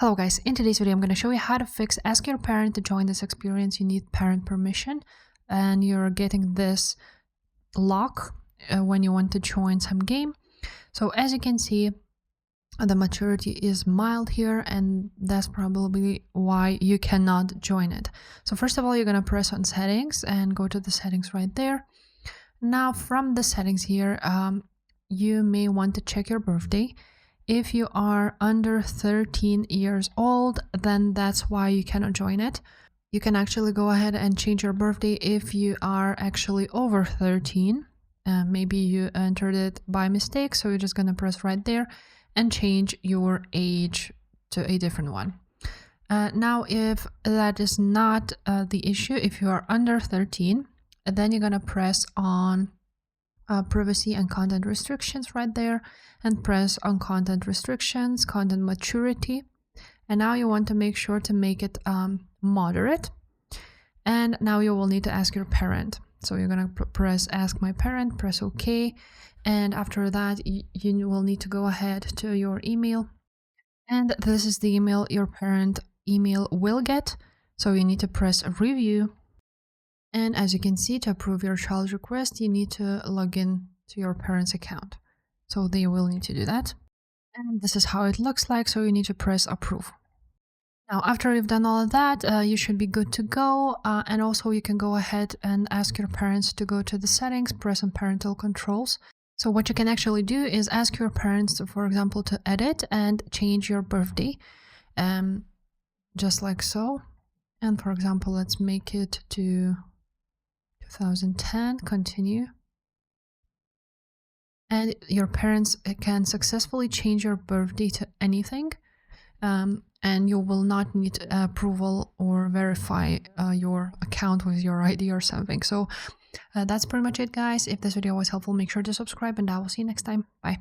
Hello guys, in today's video I'm going to show you how to fix ask your parent to join this experience. You need parent permission and you're getting this lock when you want to join some game. So as you can see, the maturity is mild here and that's probably why you cannot join it. So first of all, you're going to press on settings and go to the settings right there. Now from the settings here, you may want to check your birthday. If you are under 13 years old, then that's why you cannot join it. You can actually go ahead and change your birthday if you are actually over 13. Maybe you entered it by mistake, so you're just gonna press right there and change your age to a different one. Now, if that is not the issue, if you are under 13, then you're gonna press on privacy and content restrictions right there and press on content restrictions, content maturity, and now you want to make sure to make it moderate. And now you will need to ask your parent, so you're gonna press ask my parent, press OK, and after that you will need to go ahead to your email, and this is the email your parent email will get, so you need to press review. And as you can see, to approve your child's request, you need to log in to your parents' account. So they will need to do that. And this is how it looks like, so you need to press approve. Now, after you've done all of that, you should be good to go. And also you can go ahead and ask your parents to go to the settings, press on parental controls. So what you can actually do is ask your parents to, for example, to edit and change your birthday, just like so. And for example, let's make it to 2010, continue. And your parents can successfully change your birthday to anything, and you will not need approval or verify your account with your ID or something. So that's pretty much it, guys. If this video was helpful, make sure to subscribe and I will see you next time. Bye.